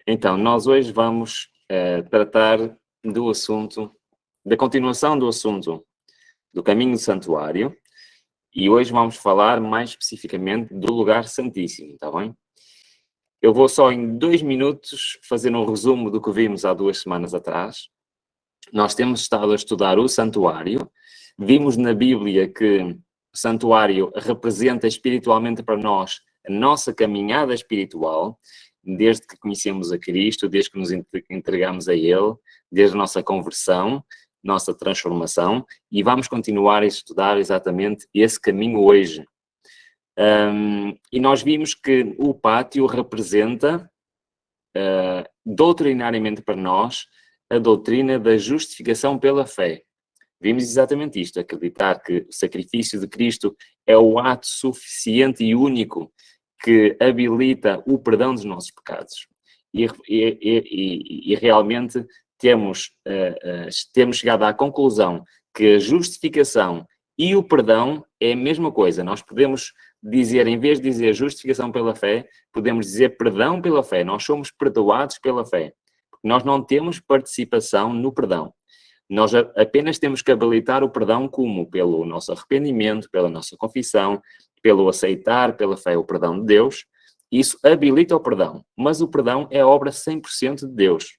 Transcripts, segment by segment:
Então, nós hoje vamos tratar do assunto, da continuação do assunto do caminho do santuário, e hoje vamos falar mais especificamente do lugar santíssimo, está bem? Eu vou só em 2 minutos fazer um resumo do que vimos há 2 semanas atrás. Nós temos estado a estudar o santuário, vimos na Bíblia que o santuário representa espiritualmente para nós a nossa caminhada espiritual, desde que conhecemos a Cristo, desde que nos entregamos a Ele, desde a nossa conversão, nossa transformação, e vamos continuar a estudar exatamente esse caminho hoje. E nós vimos que o pátio representa, doutrinariamente para nós, a doutrina da justificação pela fé. Vimos exatamente isto, acreditar que o sacrifício de Cristo é o ato suficiente e único que habilita o perdão dos nossos pecados. E realmente temos chegado à conclusão que a justificação e o perdão é a mesma coisa. Nós podemos dizer, em vez de dizer justificação pela fé, podemos dizer perdão pela fé. Nós somos perdoados pela fé. Nós não temos participação no perdão. Nós apenas temos que habilitar o perdão como? Pelo nosso arrependimento, pela nossa confissão, pelo aceitar pela fé o perdão de Deus. Isso habilita o perdão. Mas o perdão é obra 100% de Deus.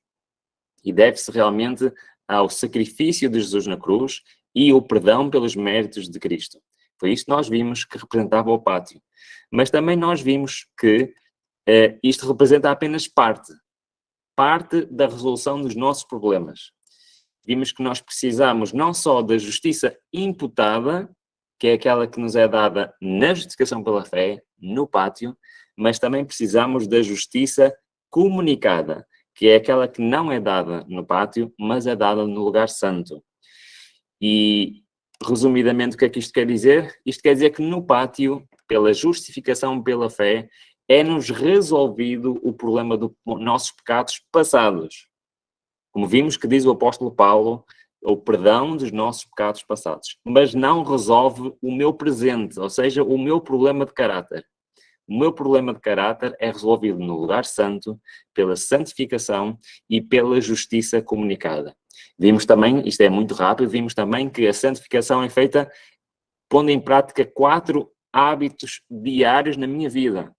E deve-se realmente ao sacrifício de Jesus na cruz e o perdão pelos méritos de Cristo. Foi isto que nós vimos que representava o pátio. Mas também nós vimos que isto representa apenas parte da resolução dos nossos problemas. Vimos que nós precisamos não só da justiça imputada, que é aquela que nos é dada na justificação pela fé, no pátio, mas também precisamos da justiça comunicada, que é aquela que não é dada no pátio, mas é dada no lugar santo. E, resumidamente, o que é que isto quer dizer? Isto quer dizer que no pátio, pela justificação pela fé, é-nos resolvido o problema dos nossos pecados passados. Como vimos que diz o apóstolo Paulo, o perdão dos nossos pecados passados. Mas não resolve o meu presente, ou seja, o meu problema de caráter. O meu problema de caráter é resolvido no lugar santo, pela santificação e pela justiça comunicada. Vimos também, isto é muito rápido, vimos também que a santificação é feita pondo em prática 4 hábitos diários na minha vida.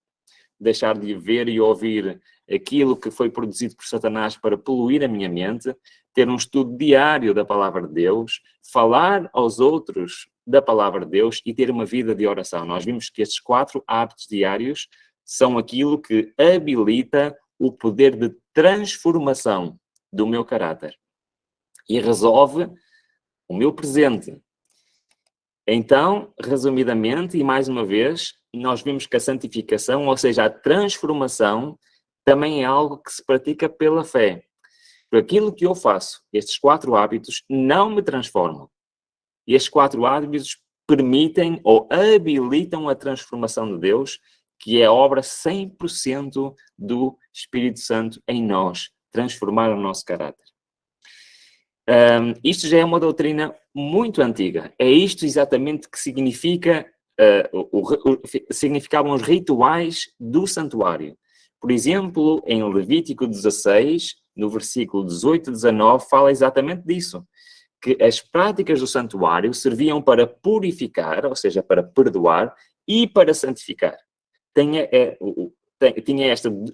Deixar de ver e ouvir aquilo que foi produzido por Satanás para poluir a minha mente, ter um estudo diário da palavra de Deus, falar aos outros da palavra de Deus e ter uma vida de oração. Nós vimos que estes 4 hábitos diários são aquilo que habilita o poder de transformação do meu caráter e resolve o meu presente. Então, resumidamente, e mais uma vez, nós vimos que a santificação, ou seja, a transformação, também é algo que se pratica pela fé. Por aquilo que eu faço, estes 4 hábitos não me transformam. E estes 4 hábitos permitem ou habilitam a transformação de Deus, que é a obra 100% do Espírito Santo em nós, transformar o nosso caráter. Isto já é uma doutrina muito antiga. É isto exatamente que significa, significavam os rituais do santuário. Por exemplo, em Levítico 16, no versículo 18 e 19, fala exatamente disso. Que as práticas do santuário serviam para purificar, ou seja, para perdoar, e para santificar. Tinha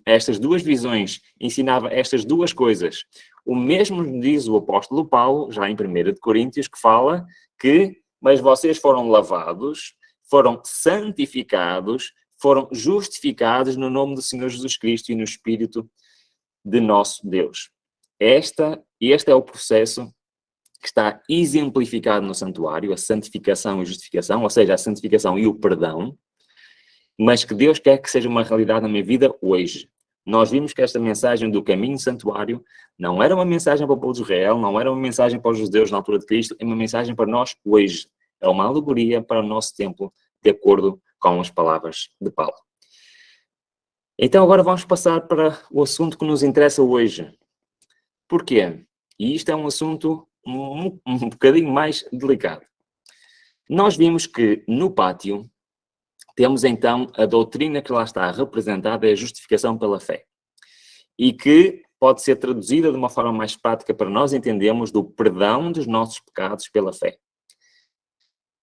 estas 2 visões, ensinava estas 2 coisas. O mesmo diz o apóstolo Paulo, já em 1 Coríntios, que fala que, mas vocês foram lavados, foram santificados, foram justificados no nome do Senhor Jesus Cristo e no Espírito de nosso Deus. Este é o processo que está exemplificado no santuário, a santificação e justificação, ou seja, a santificação e o perdão, mas que Deus quer que seja uma realidade na minha vida hoje. Nós vimos que esta mensagem do caminho santuário não era uma mensagem para o povo de Israel, não era uma mensagem para os judeus na altura de Cristo, é uma mensagem para nós hoje. É uma alegoria para o nosso tempo, de acordo com as palavras de Paulo. Então agora vamos passar para o assunto que nos interessa hoje. Porquê? E isto é um assunto um bocadinho mais delicado. Nós vimos que no pátio temos então a doutrina que lá está representada, é a justificação pela fé. e que pode ser traduzida de uma forma mais prática para nós entendermos do perdão dos nossos pecados pela fé.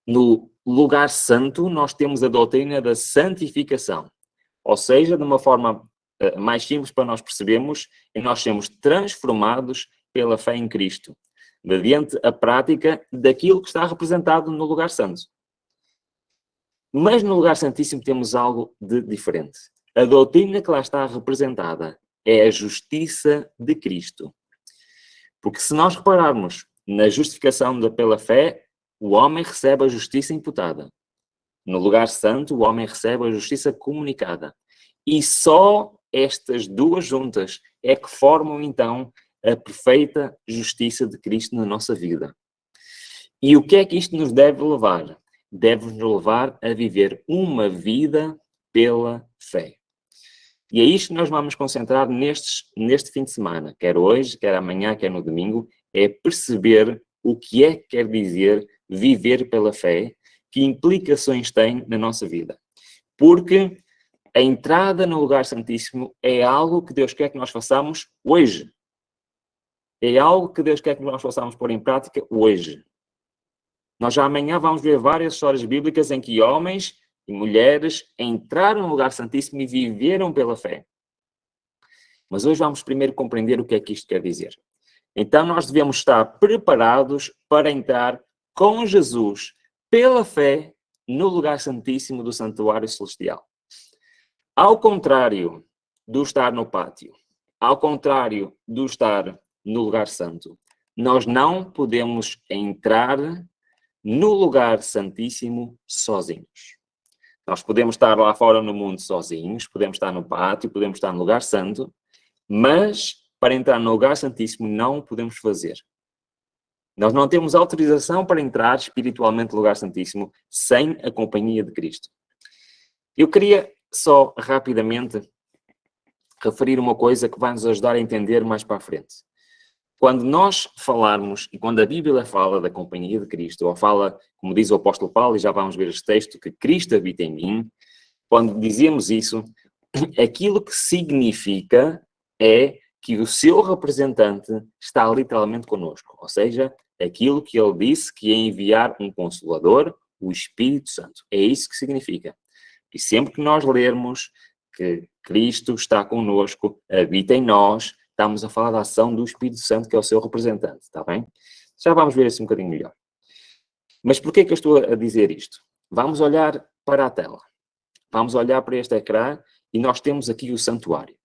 No lugar santo, nós temos a doutrina da santificação, ou seja, de uma forma mais simples para nós percebermos, nós sermos transformados pela fé em Cristo, mediante a prática daquilo que está representado no lugar santo. Mas no lugar santíssimo temos algo de diferente. A doutrina que lá está representada é a justiça de Cristo. Porque se nós repararmos na justificação pela fé, o homem recebe a justiça imputada. No lugar santo, o homem recebe a justiça comunicada. E só estas duas juntas é que formam, então, a perfeita justiça de Cristo na nossa vida. E o que é que isto nos deve levar? Deve-nos levar a viver uma vida pela fé. E é isto que nós vamos concentrar neste fim de semana, quer hoje, quer amanhã, quer no domingo, é perceber o que é que quer dizer viver pela fé, que implicações tem na nossa vida. Porque a entrada no lugar santíssimo é algo que Deus quer que nós façamos hoje. É algo que Deus quer que nós possamos pôr em prática hoje. Nós já amanhã vamos ver várias histórias bíblicas em que homens e mulheres entraram no lugar santíssimo e viveram pela fé. Mas hoje vamos primeiro compreender o que é que isto quer dizer. Então nós devemos estar preparados para entrar com Jesus pela fé no lugar santíssimo do santuário celestial. Ao contrário do estar no pátio, ao contrário do estar no lugar santo, nós não podemos entrar no lugar santíssimo sozinhos. Nós podemos estar lá fora no mundo sozinhos, podemos estar no pátio, podemos estar no lugar santo, mas para entrar no lugar santíssimo não podemos fazer. Nós não temos autorização para entrar espiritualmente no lugar santíssimo sem a companhia de Cristo. Eu queria só rapidamente referir uma coisa que vai nos ajudar a entender mais para a frente. Quando nós falarmos, e quando a Bíblia fala da companhia de Cristo, ou fala, como diz o apóstolo Paulo, e já vamos ver este texto, que Cristo habita em mim, quando dizemos isso, aquilo que significa é que o seu representante está literalmente connosco. Ou seja, aquilo que ele disse que ia enviar um Consolador, o Espírito Santo. É isso que significa. E sempre que nós lermos que Cristo está connosco, habita em nós, estamos a falar da ação do Espírito Santo, que é o seu representante, está bem? Já vamos ver isso um bocadinho melhor. Mas porquê que eu estou a dizer isto? Vamos olhar para a tela. Vamos olhar para este ecrã e nós temos aqui o santuário.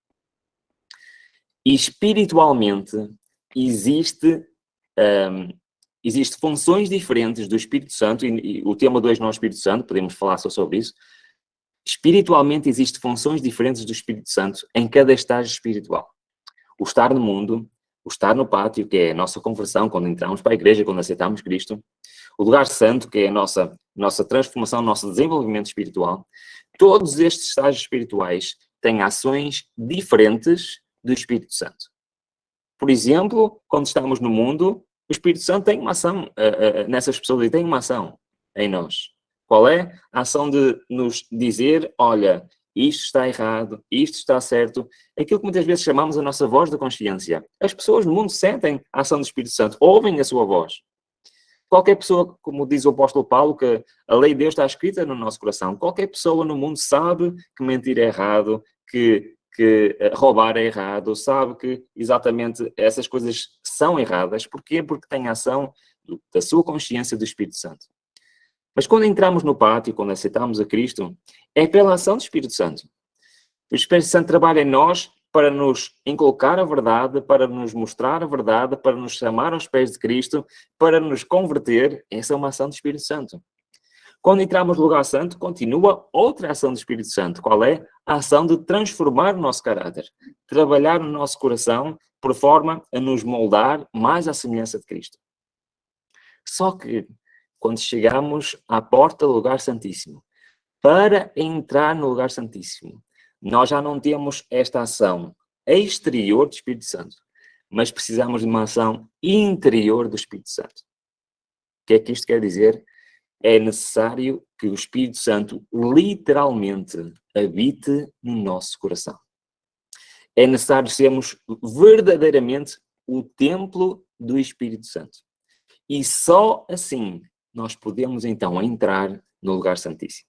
E espiritualmente existe funções diferentes do Espírito Santo, e o tema 2 não é o Espírito Santo, podemos falar só sobre isso. Espiritualmente existem funções diferentes do Espírito Santo em cada estágio espiritual. O estar no mundo, o estar no pátio, que é a nossa conversão, quando entramos para a igreja, quando aceitamos Cristo. O lugar santo, que é a nossa transformação, nosso desenvolvimento espiritual. Todos estes estágios espirituais têm ações diferentes do Espírito Santo. Por exemplo, quando estamos no mundo, o Espírito Santo tem uma ação nessas pessoas e tem uma ação em nós. Qual é? A ação de nos dizer, olha, isto está errado, isto está certo. Aquilo que muitas vezes chamamos a nossa voz da consciência. As pessoas no mundo sentem a ação do Espírito Santo, ouvem a sua voz. Qualquer pessoa, como diz o apóstolo Paulo, que a lei de Deus está escrita no nosso coração. Qualquer pessoa no mundo sabe que mentir é errado, que roubar é errado, sabe que exatamente essas coisas são erradas. Porquê? Porque tem a ação da sua consciência do Espírito Santo. Mas quando entramos no pátio, quando aceitamos a Cristo, é pela ação do Espírito Santo. O Espírito Santo trabalha em nós para nos inculcar a verdade, para nos mostrar a verdade, para nos chamar aos pés de Cristo, para nos converter. Essa é uma ação do Espírito Santo. Quando entramos no lugar santo, continua outra ação do Espírito Santo. Qual é? A ação de transformar o nosso caráter, trabalhar no nosso coração, por forma a nos moldar mais à semelhança de Cristo. Só que, quando chegamos à porta do lugar santíssimo, para entrar no lugar santíssimo, nós já não temos esta ação exterior do Espírito Santo, mas precisamos de uma ação interior do Espírito Santo. O que é que isto quer dizer? É necessário que o Espírito Santo literalmente habite no nosso coração. é necessário sermos verdadeiramente o templo do Espírito Santo. E só assim nós podemos então entrar no lugar santíssimo.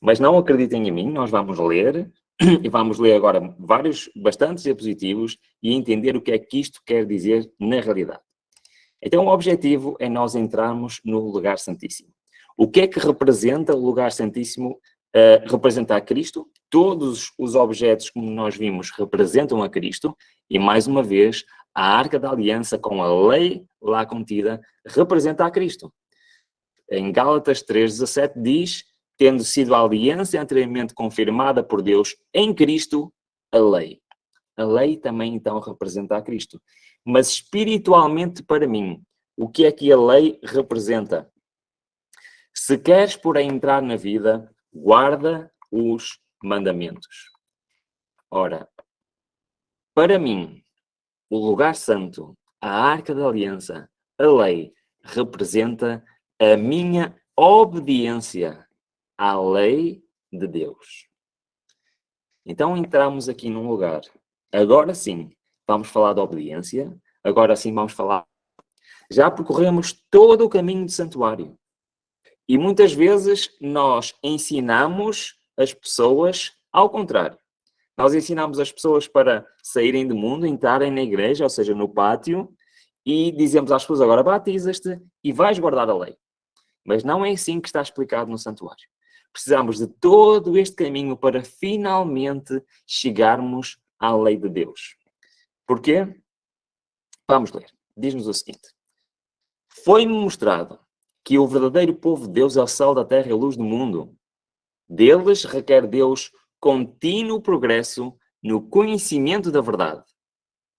Mas não acreditem em mim, nós vamos ler, e vamos ler agora bastantes diapositivos e entender o que é que isto quer dizer na realidade. Então o objetivo é nós entrarmos no lugar santíssimo. O que é que representa o lugar santíssimo? Representa a Cristo. Todos os objetos, como nós vimos, representam a Cristo. E mais uma vez, a Arca da Aliança, com a lei lá contida, representa a Cristo. Em Gálatas 3,17 diz: tendo sido a aliança anteriormente confirmada por Deus em Cristo, a lei. A lei também então representa a Cristo. Mas espiritualmente para mim, o que é que a lei representa? Se queres, porém, entrar na vida, guarda os mandamentos. Ora, para mim, o lugar santo, a Arca da Aliança, a lei, representa a minha obediência à lei de Deus. Então entramos aqui num lugar. Agora sim, vamos falar de obediência. Agora sim vamos falar. Já percorremos todo o caminho do santuário. E muitas vezes nós ensinamos as pessoas ao contrário. Nós ensinamos as pessoas para saírem do mundo, entrarem na igreja, ou seja, no pátio, e dizemos às pessoas: agora batizas-te e vais guardar a lei. Mas não é assim que está explicado no santuário. Precisamos de todo este caminho para finalmente chegarmos à lei de Deus. Porquê? Vamos ler. Diz-nos o seguinte: foi-me mostrado que o verdadeiro povo de Deus é o sal da terra e a luz do mundo. Deles requer Deus contínuo progresso no conhecimento da verdade.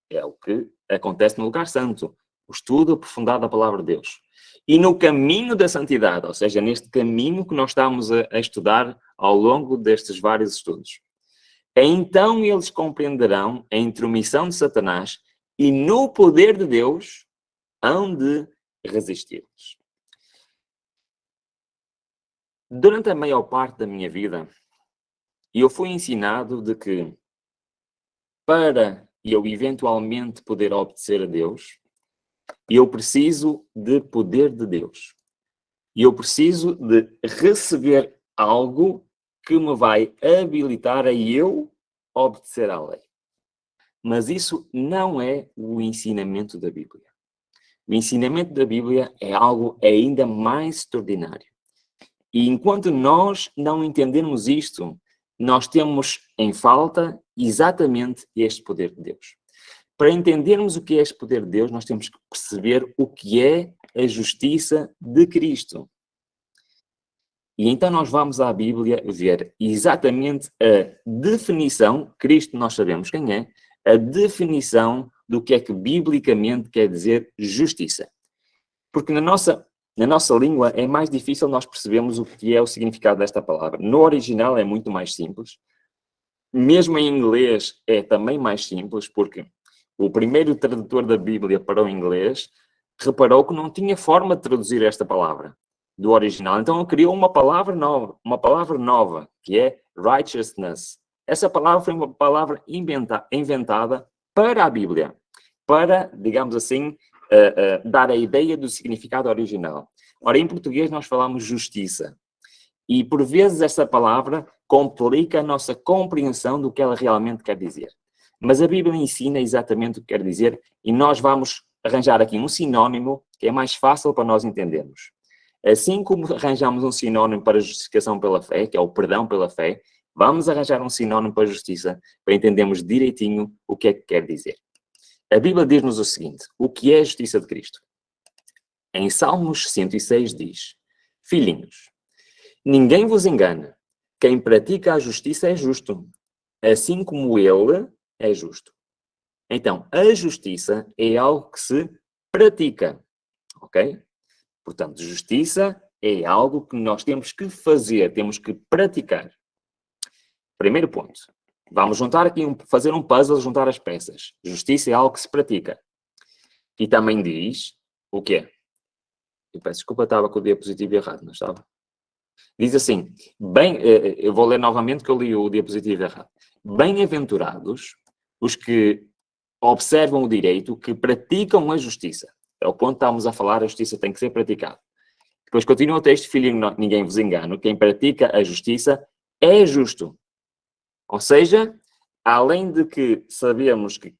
É o que acontece no lugar santo, o estudo aprofundado da palavra de Deus. E no caminho da santidade, ou seja, neste caminho que nós estamos a estudar ao longo destes vários estudos. Então eles compreenderão a intromissão de Satanás e no poder de Deus hão de resisti-los. Durante a maior parte da minha vida, eu fui ensinado de que para eu eventualmente poder obedecer a Deus, eu preciso de poder de Deus. E eu preciso de receber algo que me vai habilitar a eu obedecer à lei. Mas isso não é o ensinamento da Bíblia. O ensinamento da Bíblia é algo ainda mais extraordinário. E enquanto nós não entendermos isto, nós temos em falta exatamente este poder de Deus. Para entendermos o que é este poder de Deus, nós temos que perceber o que é a justiça de Cristo. E então nós vamos à Bíblia ver exatamente a definição, Cristo nós sabemos quem é, a definição do que é que biblicamente quer dizer justiça. Porque na nossa língua é mais difícil nós percebermos o que é o significado desta palavra. No original é muito mais simples. Mesmo em inglês é também mais simples, porque o primeiro tradutor da Bíblia para o inglês reparou que não tinha forma de traduzir esta palavra do original. Então ele criou uma palavra nova, que é righteousness. Essa palavra foi uma palavra inventada para a Bíblia, para, digamos assim, dar a ideia do significado original. Ora, em português nós falamos justiça. E por vezes essa palavra complica a nossa compreensão do que ela realmente quer dizer. Mas a Bíblia ensina exatamente o que quer dizer e nós vamos arranjar aqui um sinónimo que é mais fácil para nós entendermos. Assim como arranjamos um sinónimo para a justificação pela fé, que é o perdão pela fé, vamos arranjar um sinónimo para a justiça para entendermos direitinho o que é que quer dizer. A Bíblia diz-nos o seguinte: o que é a justiça de Cristo? Em Salmos 106 diz: filhinhos, ninguém vos engana, quem pratica a justiça é justo, assim como ele é justo. Então, a justiça é algo que se pratica, ok? Portanto, justiça é algo que nós temos que fazer, temos que praticar. Primeiro ponto. Vamos juntar aqui, fazer um puzzle, juntar as peças. Justiça é algo que se pratica. E também diz o quê? Eu peço desculpa, estava com o diapositivo errado, não estava? Diz assim, eu vou ler novamente que eu li o diapositivo errado. Bem-aventurados os que observam o direito, que praticam a justiça. É o ponto que estamos a falar, a justiça tem que ser praticada. Depois continua o texto, filho, ninguém vos engane, quem pratica a justiça é justo. Ou seja, além de que sabemos que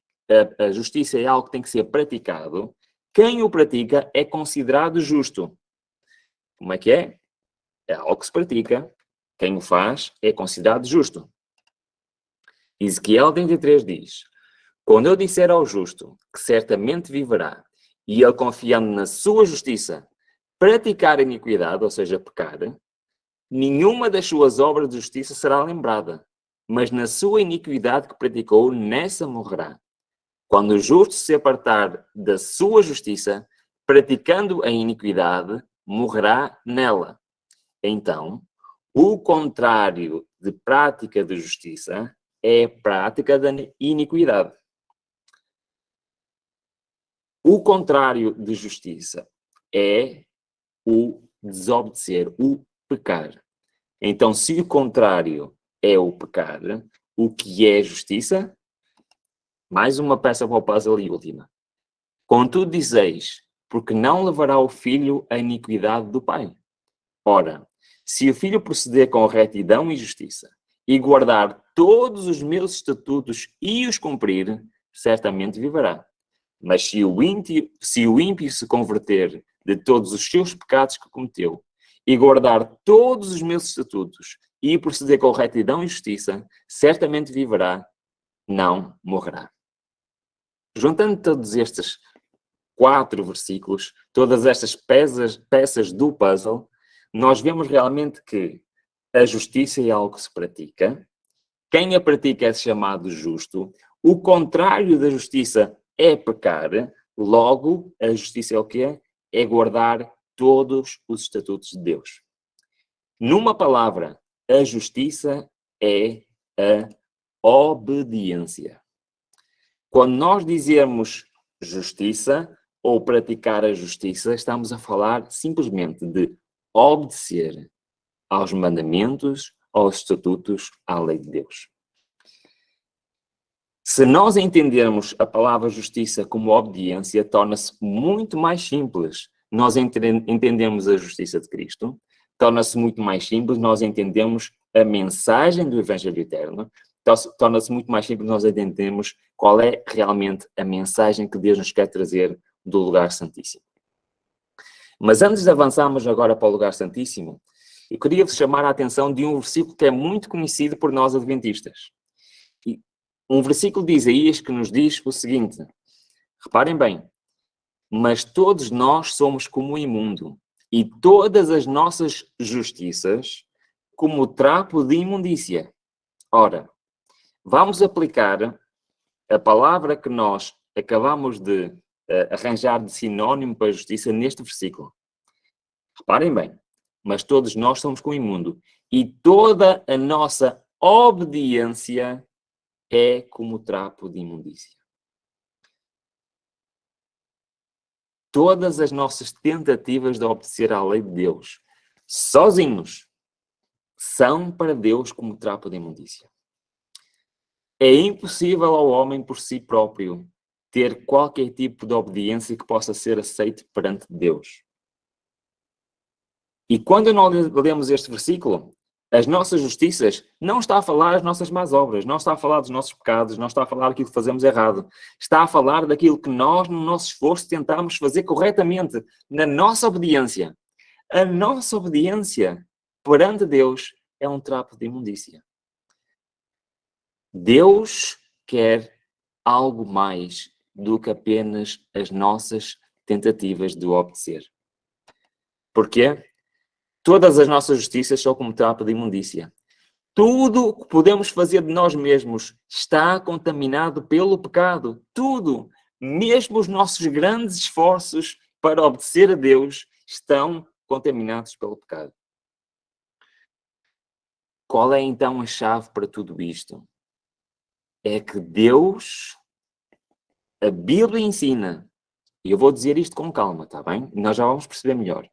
a justiça é algo que tem que ser praticado, quem o pratica é considerado justo. Como é que é? É algo que se pratica, quem o faz é considerado justo. Ezequiel 33 diz: quando eu disser ao justo que certamente viverá, e ele confiando na sua justiça, praticar a iniquidade, ou seja, pecar, nenhuma das suas obras de justiça será lembrada, mas na sua iniquidade que praticou, nessa morrerá. Quando o justo se apartar da sua justiça, praticando a iniquidade, morrerá nela. Então, o contrário de prática de justiça é prática da iniquidade. O contrário de justiça é o desobedecer, o pecar. Então, se o contrário é o pecar, o que é justiça? Mais uma peça para o puzzle e última. Contudo dizeis, porque não levará o filho a iniquidade do pai? Ora, se o filho proceder com retidão e justiça, e guardar todos os meus estatutos e os cumprir, certamente viverá. Mas se o ímpio se converter de todos os seus pecados que cometeu, e guardar todos os meus estatutos, e proceder com retidão e justiça, certamente viverá, não morrerá. Juntando todos estes 4 versículos, todas estas peças do puzzle, nós vemos realmente que a justiça é algo que se pratica, quem a pratica é chamado justo, o contrário da justiça é pecar, logo a justiça é o quê? É guardar todos os estatutos de Deus. Numa palavra, a justiça é a obediência. Quando nós dizemos justiça ou praticar a justiça, estamos a falar simplesmente de obedecer aos mandamentos, aos estatutos, à lei de Deus. Se nós entendermos a palavra justiça como obediência, torna-se muito mais simples. Nós entendemos a justiça de Cristo, torna-se muito mais simples, nós entendemos a mensagem do Evangelho Eterno, torna-se muito mais simples nós entendemos qual é realmente a mensagem que Deus nos quer trazer do lugar santíssimo. Mas antes de avançarmos agora para o lugar santíssimo, eu queria-vos chamar a atenção de um versículo que é muito conhecido por nós adventistas. Um versículo de Isaías que nos diz o seguinte, reparem bem, mas todos nós somos como o imundo, e todas as nossas justiças como o trapo de imundícia. Ora, vamos aplicar a palavra que nós acabamos de arranjar de sinónimo para a justiça neste versículo. Reparem bem, mas todos nós somos como o imundo, e toda a nossa obediência é como o trapo de imundícia. Todas as nossas tentativas de obedecer à lei de Deus, sozinhos, são para Deus como trapo de imundícia. É impossível ao homem por si próprio ter qualquer tipo de obediência que possa ser aceito perante Deus. E quando nós lemos este versículo, as nossas justiças não está a falar das nossas más obras, não está a falar dos nossos pecados, não está a falar daquilo que fazemos errado. Está a falar daquilo que nós, no nosso esforço, tentamos fazer corretamente, na nossa obediência. A nossa obediência perante Deus é um trapo de imundícia. Deus quer algo mais do que apenas as nossas tentativas de obedecer. Porquê? Todas as nossas justiças são como trapo de imundícia. Tudo o que podemos fazer de nós mesmos está contaminado pelo pecado. Tudo. Mesmo os nossos grandes esforços para obedecer a Deus estão contaminados pelo pecado. Qual é então a chave para tudo isto? É que Deus, a Bíblia ensina, e eu vou dizer isto com calma, está bem? Nós já vamos perceber melhor.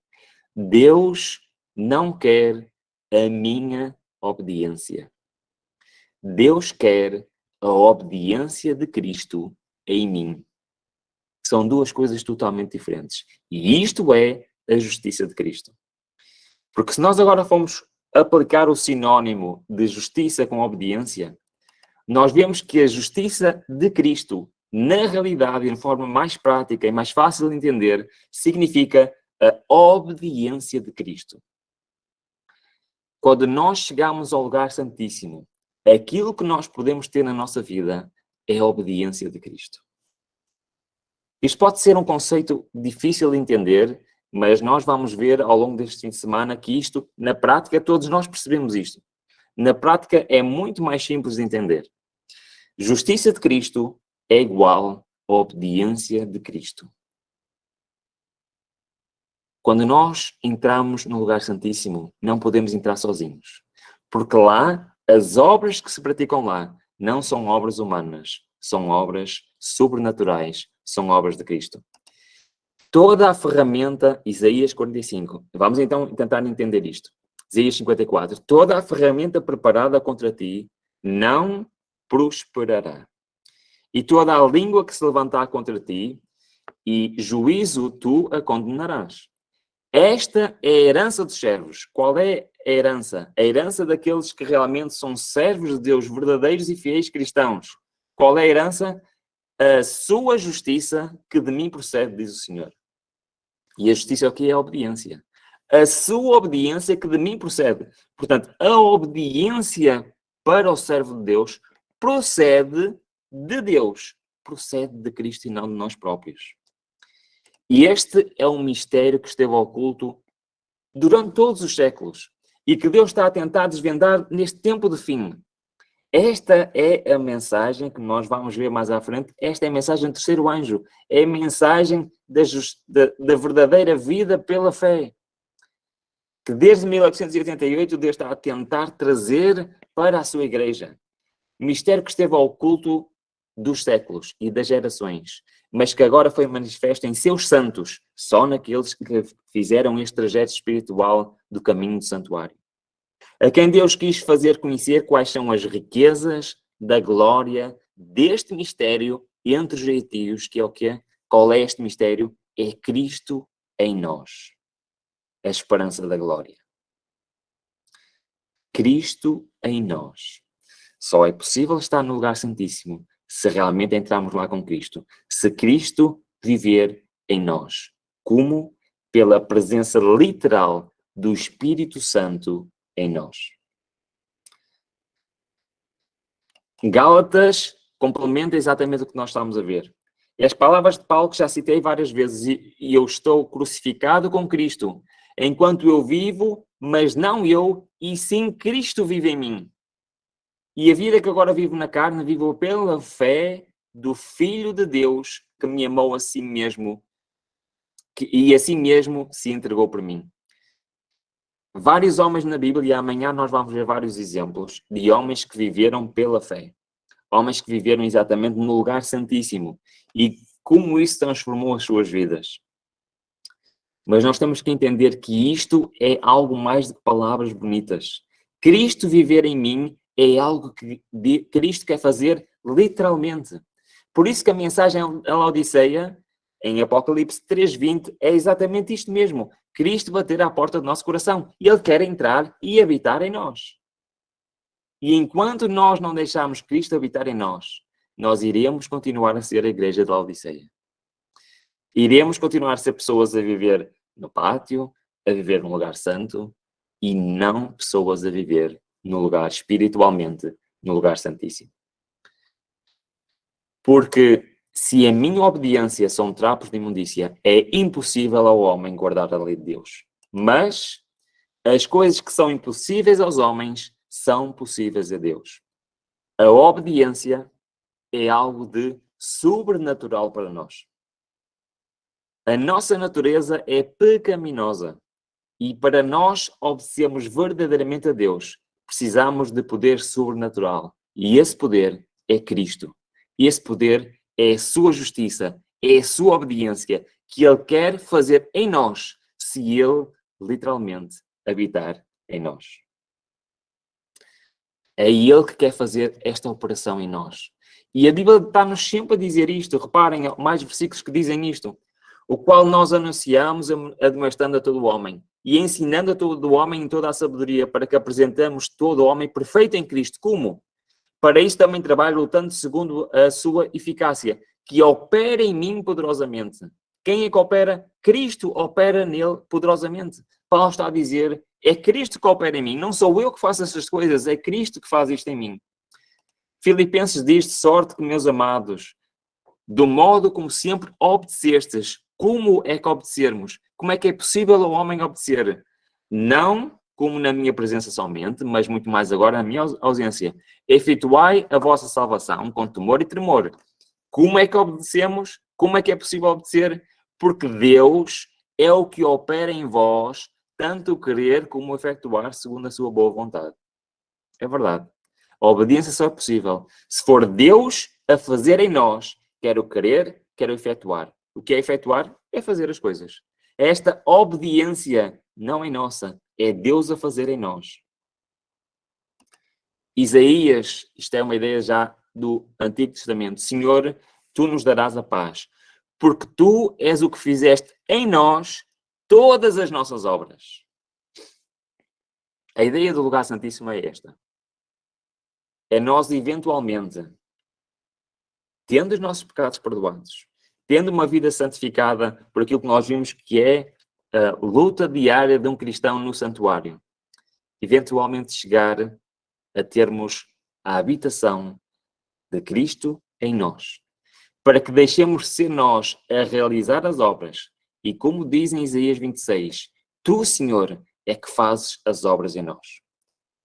Deus não quer a minha obediência. Deus quer a obediência de Cristo em mim. São duas coisas totalmente diferentes. E isto é a justiça de Cristo. Porque se nós agora formos aplicar o sinónimo de justiça com obediência, nós vemos que a justiça de Cristo, na realidade, de forma mais prática e mais fácil de entender, significa a obediência de Cristo. Quando nós chegamos ao lugar santíssimo, aquilo que nós podemos ter na nossa vida é a obediência de Cristo. Isto pode ser um conceito difícil de entender, mas nós vamos ver ao longo deste fim de semana que isto, na prática, todos nós percebemos isto. Na prática, é muito mais simples de entender. Justiça de Cristo é igual à obediência de Cristo. Quando nós entramos no lugar santíssimo, não podemos entrar sozinhos. Porque lá, as obras que se praticam lá não são obras humanas, são obras sobrenaturais, são obras de Cristo. Toda a ferramenta, Isaías 45, vamos então tentar entender isto. Isaías 54, toda a ferramenta preparada contra ti não prosperará. E toda a língua que se levantar contra ti, e juízo tu a condenarás. Esta é a herança dos servos. Qual é a herança? A herança daqueles que realmente são servos de Deus, verdadeiros e fiéis cristãos. Qual é a herança? A sua justiça que de mim procede, diz o Senhor. E a justiça aqui é a obediência. A sua obediência que de mim procede. Portanto, a obediência para o servo de Deus procede de Deus. Procede de Cristo e não de nós próprios. E este é um mistério que esteve oculto durante todos os séculos e que Deus está a tentar desvendar neste tempo de fim. Esta é a mensagem que nós vamos ver mais à frente. Esta é a mensagem do terceiro anjo. É a mensagem da verdadeira vida pela fé. Que desde 1888 Deus está a tentar trazer para a sua igreja. Mistério que esteve oculto dos séculos e das gerações, mas que agora foi manifesto em seus santos, só naqueles que fizeram este trajeto espiritual do caminho do santuário. A quem Deus quis fazer conhecer quais são as riquezas da glória deste mistério entre os gentios, que é o quê? Qual é este mistério? É Cristo em nós, a esperança da glória. Cristo em nós. Só é possível estar no lugar santíssimo se realmente entrarmos lá com Cristo. Se Cristo viver em nós. Como? Pela presença literal do Espírito Santo em nós. Gálatas complementa exatamente o que nós estamos a ver. E as palavras de Paulo que já citei várias vezes. E eu estou crucificado com Cristo. Enquanto eu vivo, mas não eu, e sim Cristo vive em mim. E a vida que agora vivo na carne, vivo pela fé do Filho de Deus que me amou a si mesmo e a si mesmo se entregou por mim. Vários homens na Bíblia, e amanhã nós vamos ver vários exemplos de homens que viveram pela fé. Homens que viveram exatamente no lugar santíssimo e como isso transformou as suas vidas. Mas nós temos que entender que isto é algo mais do que palavras bonitas. Cristo viver em mim é algo que Cristo quer fazer literalmente. Por isso que a mensagem à Laodiceia, em Apocalipse 3:20, é exatamente isto mesmo. Cristo bater à porta do nosso coração. E Ele quer entrar e habitar em nós. E enquanto nós não deixarmos Cristo habitar em nós, nós iremos continuar a ser a igreja de Laodiceia. Iremos continuar a ser pessoas a viver no pátio, a viver num lugar santo, e não pessoas a viver no lugar espiritualmente, no lugar santíssimo. Porque se a minha obediência são trapos de imundícia, é impossível ao homem guardar a lei de Deus. Mas as coisas que são impossíveis aos homens são possíveis a Deus. A obediência é algo de sobrenatural para nós. A nossa natureza é pecaminosa. E para nós obedecermos verdadeiramente a Deus, precisamos de poder sobrenatural. E esse poder é Cristo. Esse poder é a sua justiça, é a sua obediência, que Ele quer fazer em nós, se Ele literalmente habitar em nós. É Ele que quer fazer esta operação em nós. E a Bíblia está-nos sempre a dizer isto. Reparem, há mais versículos que dizem isto. O qual nós anunciamos, admoestando a todo o homem e ensinando a todo o homem em toda a sabedoria, para que apresentemos todo o homem perfeito em Cristo. Como? Para isto também trabalho, lutando segundo a sua eficácia, que opera em mim poderosamente. Quem é que opera? Cristo opera nele poderosamente. Paulo está a dizer, é Cristo que opera em mim. Não sou eu que faço essas coisas, é Cristo que faz isto em mim. Filipenses diz, de sorte que, meus amados, do modo como sempre obedecestes. Como é que obedecermos? Como é que é possível ao homem obedecer? Não como na minha presença somente, mas muito mais agora na minha ausência. Efetuai a vossa salvação com temor e tremor. Como é que obedecemos? Como é que é possível obedecer? Porque Deus é o que opera em vós, tanto o querer como o efetuar segundo a sua boa vontade. É verdade. A obediência só é possível se for Deus a fazer em nós, quer o querer, quer o efetuar. O que é efetuar? É fazer as coisas. Esta obediência não é nossa, é Deus a fazer em nós. Isaías, isto é uma ideia já do Antigo Testamento. Senhor, tu nos darás a paz, porque tu és o que fizeste em nós todas as nossas obras. A ideia do lugar santíssimo é esta. É nós, eventualmente, tendo os nossos pecados perdoados, tendo uma vida santificada por aquilo que nós vimos que é a luta diária de um cristão no santuário, eventualmente chegar a termos a habitação de Cristo em nós, para que deixemos ser nós a realizar as obras. E como diz em Isaías 26, tu, Senhor, é que fazes as obras em nós.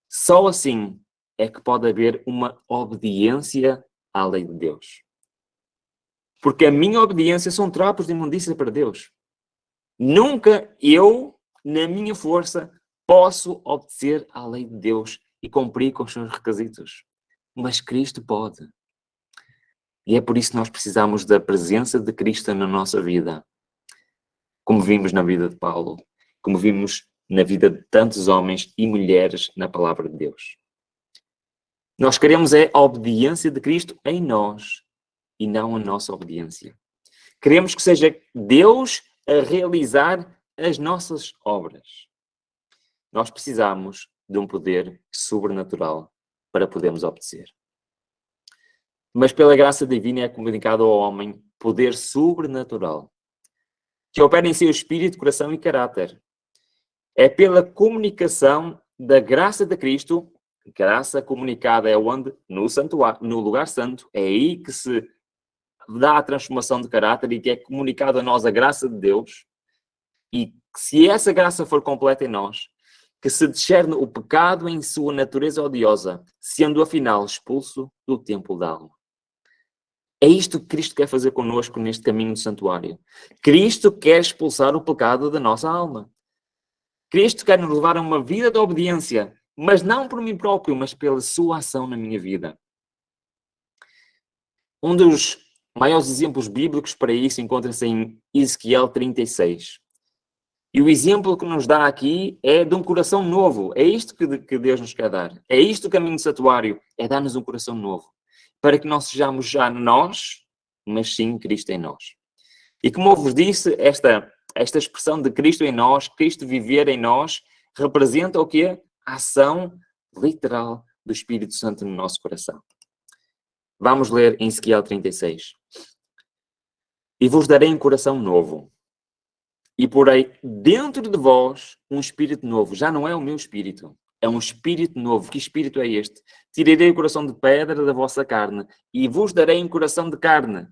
Só assim é que pode haver uma obediência à lei de Deus. Porque a minha obediência são trapos de imundícia para Deus. Nunca eu, na minha força, posso obedecer à lei de Deus e cumprir com os seus requisitos. Mas Cristo pode. E é por isso que nós precisamos da presença de Cristo na nossa vida. Como vimos na vida de Paulo, como vimos na vida de tantos homens e mulheres na palavra de Deus. Nós queremos a obediência de Cristo em nós e não a nossa obediência. Queremos que seja Deus a realizar as nossas obras. Nós precisamos de um poder sobrenatural para podermos obedecer. Mas pela graça divina é comunicado ao homem poder sobrenatural, que opera em seu espírito, coração e caráter. É pela comunicação da graça de Cristo, graça comunicada é onde? No santuário, no lugar santo, é aí que se dá a transformação de caráter e que é comunicado a nós a graça de Deus. E se essa graça for completa em nós, que se discerne o pecado em sua natureza odiosa, sendo afinal expulso do templo da alma. É isto que Cristo quer fazer connosco neste caminho do santuário. Cristo quer expulsar o pecado da nossa alma. Cristo quer nos levar a uma vida de obediência, mas não por mim próprio, mas pela sua ação na minha vida. Um dos maiores exemplos bíblicos para isso encontra-se em Ezequiel 36. E o exemplo que nos dá aqui é de um coração novo. É isto que Deus nos quer dar. É isto o caminho do santuário. É dar-nos um coração novo. Para que não sejamos já nós, mas sim Cristo em nós. E como eu vos disse, esta expressão de Cristo em nós, Cristo viver em nós, representa o quê? A ação literal do Espírito Santo no nosso coração. Vamos ler em Ezequiel 36. E vos darei um coração novo. E porei dentro de vós um espírito novo. Já não é o meu espírito. É um espírito novo. Que espírito é este? Tirarei o coração de pedra da vossa carne e vos darei um coração de carne.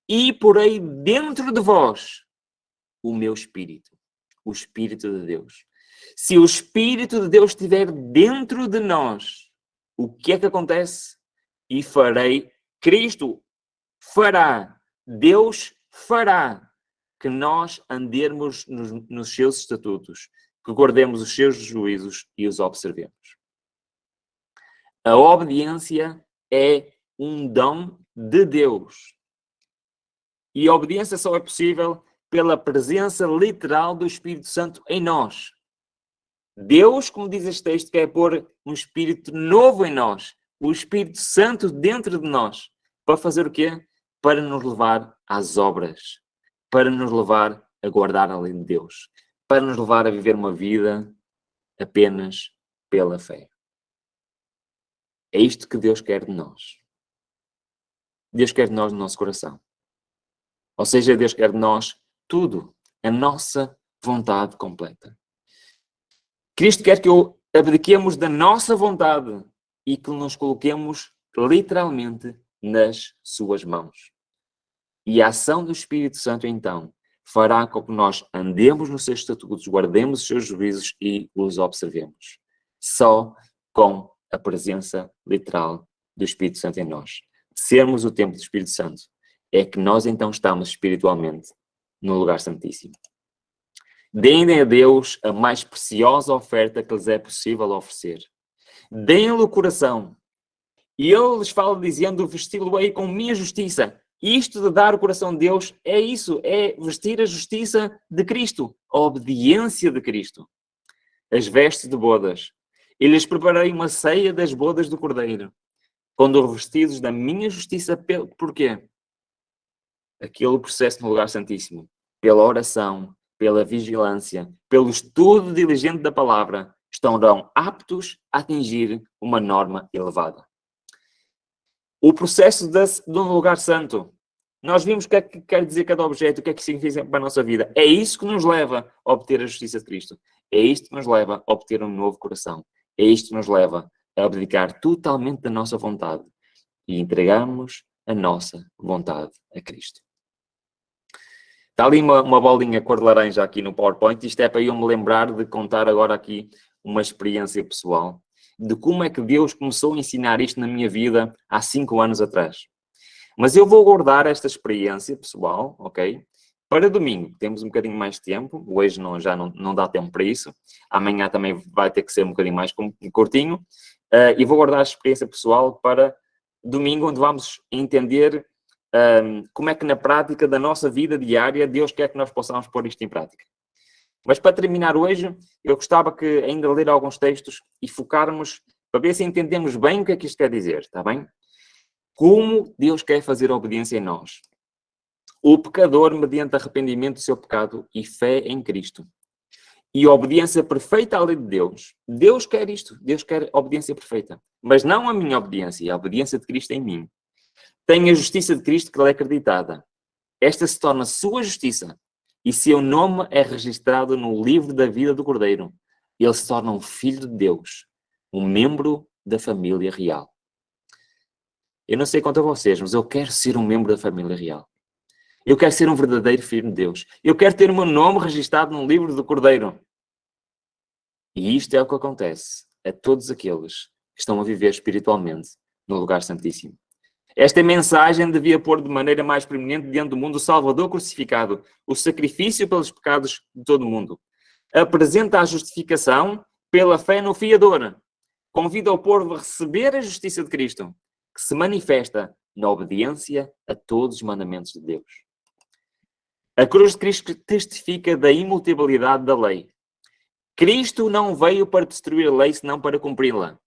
E porei dentro de vós o meu espírito. O Espírito de Deus. Se o Espírito de Deus estiver dentro de nós, o que é que acontece? E farei, Cristo fará, Deus fará que nós andemos nos seus estatutos, que guardemos os seus juízos e os observemos. A obediência é um dom de Deus. E a obediência só é possível pela presença literal do Espírito Santo em nós. Deus, como diz este texto, quer pôr um Espírito novo em nós, o Espírito Santo dentro de nós, Para fazer o quê? Para nos levar às obras, para nos levar a guardar a lei de Deus, para nos levar a viver uma vida apenas pela fé. É isto que Deus quer de nós. Deus quer de nós no nosso coração. Ou seja, Deus quer de nós tudo, a nossa vontade completa. Cristo quer que abdiquemos da nossa vontade e que nos coloquemos literalmente nas suas mãos. E a ação do Espírito Santo, então, fará com que nós andemos nos seus estatutos, guardemos os seus juízos e os observemos. Só com a presença literal do Espírito Santo em nós. Sermos o templo do Espírito Santo é que nós então estamos espiritualmente no lugar santíssimo. Deem a Deus a mais preciosa oferta que lhes é possível oferecer. Deem-lhe o coração. E ele lhes fala dizendo, vesti-lo-ei com minha justiça. Isto de dar o coração de Deus é isso, é vestir a justiça de Cristo, a obediência de Cristo. As vestes de bodas. E lhes preparei uma ceia das bodas do Cordeiro, quando revestidos da minha justiça. Porquê? Aquele processo no lugar santíssimo, pela oração, pela vigilância, pelo estudo diligente da palavra, estarão aptos a atingir uma norma elevada. O processo do lugar santo. Nós vimos o que é que quer dizer cada objeto, o que é que significa para a nossa vida. É isso que nos leva a obter a justiça de Cristo. É isto que nos leva a obter um novo coração. É isto que nos leva a abdicar totalmente da nossa vontade e entregarmos a nossa vontade a Cristo. Está ali uma bolinha cor de laranja aqui no PowerPoint. Isto é para eu me lembrar de contar agora aqui uma experiência pessoal de como é que Deus começou a ensinar isto na minha vida há 5 anos atrás. Mas eu vou guardar esta experiência pessoal, ok? Para domingo. Temos um bocadinho mais de tempo. Hoje já não dá tempo para isso. Amanhã também vai ter que ser um bocadinho mais curtinho. E vou guardar a experiência pessoal para domingo, onde vamos entender como é que na prática da nossa vida diária Deus quer que nós possamos pôr isto em prática. Mas para terminar hoje, eu gostava que ainda ler alguns textos e focarmos para ver se entendemos bem o que é que isto quer dizer, está bem? Como Deus quer fazer a obediência em nós. O pecador, mediante arrependimento do seu pecado e fé em Cristo. E obediência perfeita à lei de Deus. Deus quer isto. Deus quer obediência perfeita. Mas não a minha obediência, a obediência de Cristo em mim. Tem a justiça de Cristo que lhe é acreditada. Esta se torna sua justiça. E seu nome é registrado no livro da vida do Cordeiro. Ele se torna um filho de Deus. Um membro da família real. Eu não sei quanto a vocês, mas eu quero ser um membro da família real. Eu quero ser um verdadeiro filho de Deus. Eu quero ter o meu nome registado no livro do Cordeiro. E isto é o que acontece a todos aqueles que estão a viver espiritualmente no lugar santíssimo. Esta mensagem devia pôr de maneira mais preeminente diante do mundo o Salvador crucificado, o sacrifício pelos pecados de todo o mundo. Apresenta a justificação pela fé no Fiador. Convida o povo a receber a justiça de Cristo, que se manifesta na obediência a todos os mandamentos de Deus. A cruz de Cristo testifica da imutabilidade da lei. Cristo não veio para destruir a lei, senão para cumpri-la.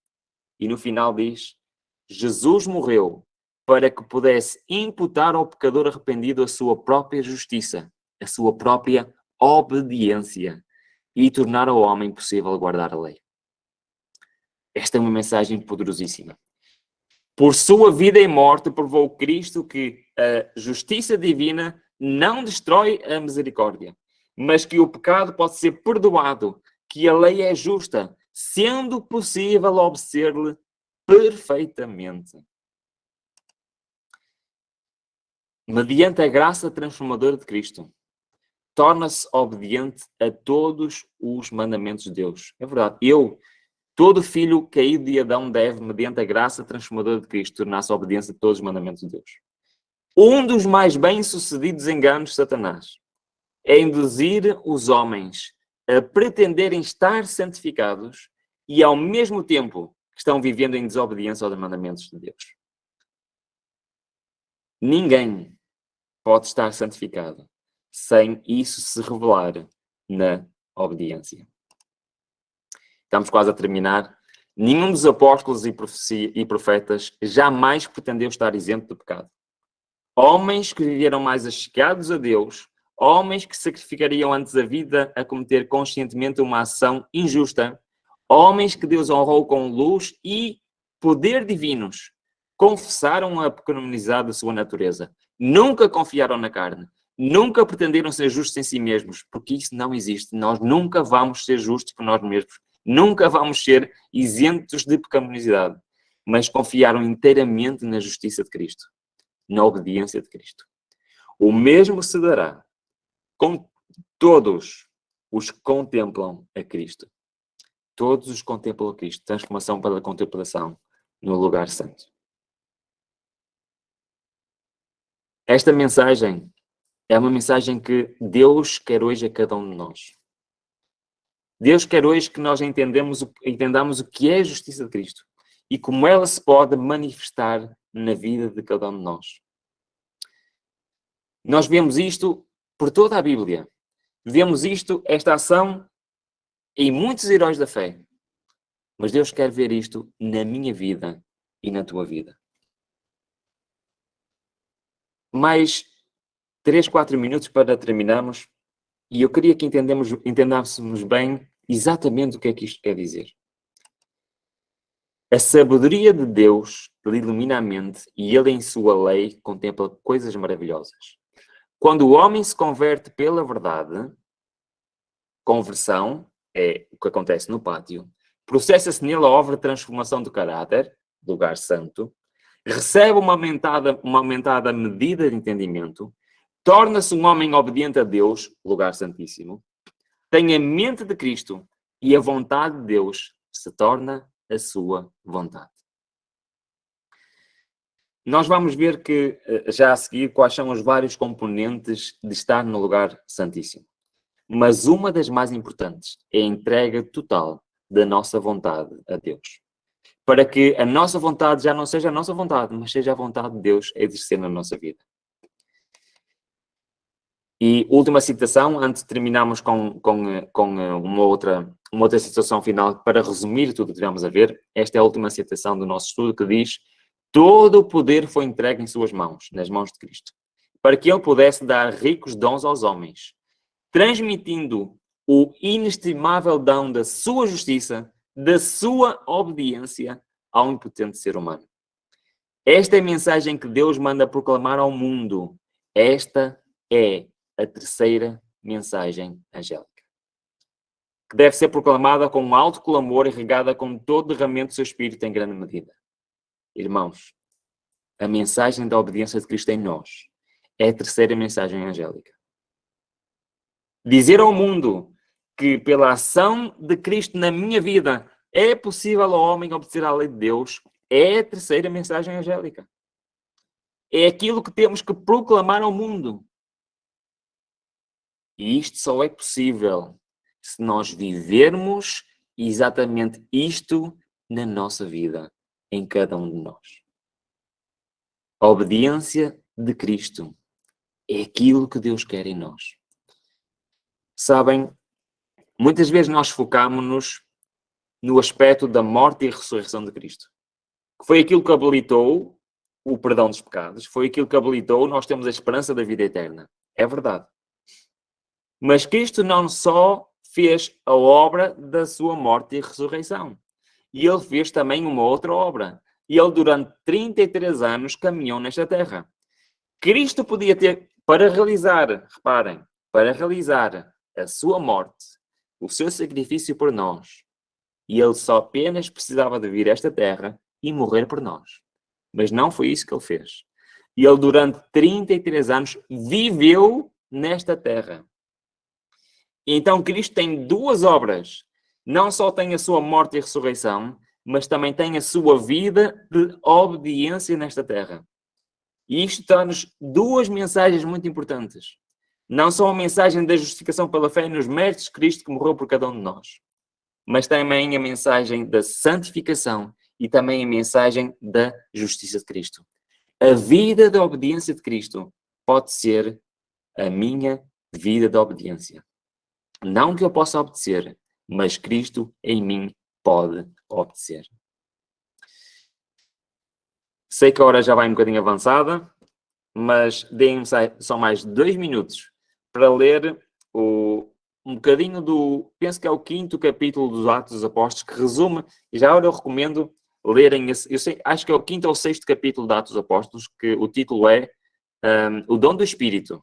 E no final diz, Jesus morreu para que pudesse imputar ao pecador arrependido a sua própria justiça, a sua própria obediência e tornar ao homem possível guardar a lei. Esta é uma mensagem poderosíssima. Por sua vida e morte provou Cristo que a justiça divina não destrói a misericórdia, mas que o pecado pode ser perdoado, que a lei é justa, sendo possível obedecer-lhe perfeitamente. Mediante a graça transformadora de Cristo, torna-se obediente a todos os mandamentos de Deus. É verdade. Todo filho caído de Adão deve, mediante a graça transformadora de Cristo, tornar-se obediente a todos os mandamentos de Deus. Um dos mais bem-sucedidos enganos de Satanás é induzir os homens a pretenderem estar santificados e, ao mesmo tempo, estão vivendo em desobediência aos mandamentos de Deus. Ninguém pode estar santificado sem isso se revelar na obediência. Estamos quase a terminar. Nenhum dos apóstolos e profetas jamais pretendeu estar isento do pecado. Homens que viveram mais achegados a Deus, homens que sacrificariam antes a vida a cometer conscientemente uma ação injusta, homens que Deus honrou com luz e poder divinos, confessaram a pecaminosidade da sua natureza. Nunca confiaram na carne. Nunca pretenderam ser justos em si mesmos, porque isso não existe. Nós nunca vamos ser justos por nós mesmos. Nunca vamos ser isentos de pecaminosidade. Mas confiaram inteiramente na justiça de Cristo, na obediência de Cristo. O mesmo se dará com todos os que contemplam a Cristo. Todos os que contemplam a Cristo. Transformação pela contemplação no lugar santo. Esta mensagem é uma mensagem que Deus quer hoje a cada um de nós. Deus quer hoje que nós entendamos o que é a justiça de Cristo e como ela se pode manifestar na vida de cada um de nós. Nós vemos isto por toda a Bíblia. Vemos esta ação em muitos heróis da fé. Mas Deus quer ver isto na minha vida e na tua vida. Mais 3, 4 minutos para terminarmos. E eu queria que entendássemos bem exatamente o que é que isto quer dizer. A sabedoria de Deus lhe ilumina a mente e Ele, em sua lei, contempla coisas maravilhosas. Quando o homem se converte pela verdade, conversão é o que acontece no pátio, processa-se nele a obra de transformação do caráter, lugar santo, recebe uma aumentada medida de entendimento, torna-se um homem obediente a Deus, lugar santíssimo, tem a mente de Cristo e a vontade de Deus se torna a sua vontade. Nós vamos ver que, já a seguir, quais são os vários componentes de estar no lugar santíssimo. Mas uma das mais importantes é a entrega total da nossa vontade a Deus. Para que a nossa vontade já não seja a nossa vontade, mas seja a vontade de Deus a exercer na nossa vida. E última citação, antes de terminarmos com uma outra citação final, para resumir tudo o que tivemos a ver, esta é a última citação do nosso estudo, que diz: todo o poder foi entregue em suas mãos, nas mãos de Cristo, para que ele pudesse dar ricos dons aos homens, transmitindo o inestimável dom da sua justiça, da sua obediência ao impotente ser humano. Esta é a mensagem que Deus manda proclamar ao mundo. Esta é a terceira mensagem angélica, que deve ser proclamada com um alto clamor e regada com todo o derramamento do seu Espírito em grande medida. Irmãos, a mensagem da obediência de Cristo em nós é a terceira mensagem angélica. Dizer ao mundo que pela ação de Cristo na minha vida é possível ao homem obedecer à lei de Deus é a terceira mensagem angélica. É aquilo que temos que proclamar ao mundo. E isto só é possível se nós vivermos exatamente isto na nossa vida, em cada um de nós. A obediência de Cristo é aquilo que Deus quer em nós. Sabem, muitas vezes nós focamos-nos no aspecto da morte e ressurreição de Cristo, que foi aquilo que habilitou o perdão dos pecados, foi aquilo que habilitou nós temos a esperança da vida eterna. É verdade. Mas Cristo não só fez a obra da sua morte e ressurreição. E ele fez também uma outra obra. E ele, durante 33 anos, caminhou nesta terra. Cristo podia ter, para realizar, reparem, para realizar a sua morte, o seu sacrifício por nós, e ele só apenas precisava de vir a esta terra e morrer por nós. Mas não foi isso que ele fez. E ele, durante 33 anos, viveu nesta terra. E então Cristo tem duas obras. Não só tem a sua morte e ressurreição, mas também tem a sua vida de obediência nesta terra. E isto dá-nos duas mensagens muito importantes. Não só a mensagem da justificação pela fé nos méritos de Cristo que morreu por cada um de nós, mas também a mensagem da santificação e também a mensagem da justiça de Cristo. A vida da obediência de Cristo pode ser a minha vida de obediência. Não que eu possa obedecer, mas Cristo em mim pode obedecer. Sei que a hora já vai um bocadinho avançada, mas deem-me só mais 2 minutos para ler um bocadinho penso que é o 5º capítulo dos Atos dos Apóstolos, que resume, e já agora eu recomendo lerem acho que é o 5º ou 6º capítulo de Atos dos Apóstolos, que o título é O Dom do Espírito.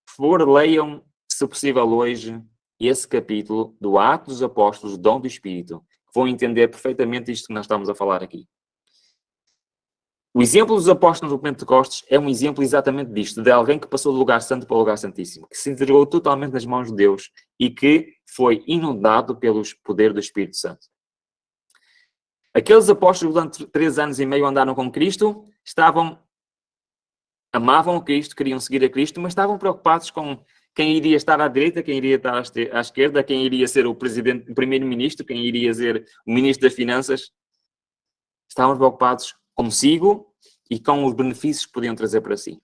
Por favor, leiam, se possível hoje, esse capítulo do Atos dos Apóstolos, Dom do Espírito. Vão entender perfeitamente isto que nós estamos a falar aqui. O exemplo dos apóstolos no Pentecostes é um exemplo exatamente disto, de alguém que passou do lugar santo para o lugar santíssimo, que se entregou totalmente nas mãos de Deus e que foi inundado pelo poder do Espírito Santo. Aqueles apóstolos durante 3 anos e meio andaram com Cristo, amavam a Cristo, queriam seguir a Cristo, mas estavam preocupados com quem iria estar à direita, quem iria estar à esquerda, quem iria ser o presidente, o primeiro-ministro, quem iria ser o ministro das Finanças. Estavam preocupados consigo e com os benefícios que podiam trazer para si.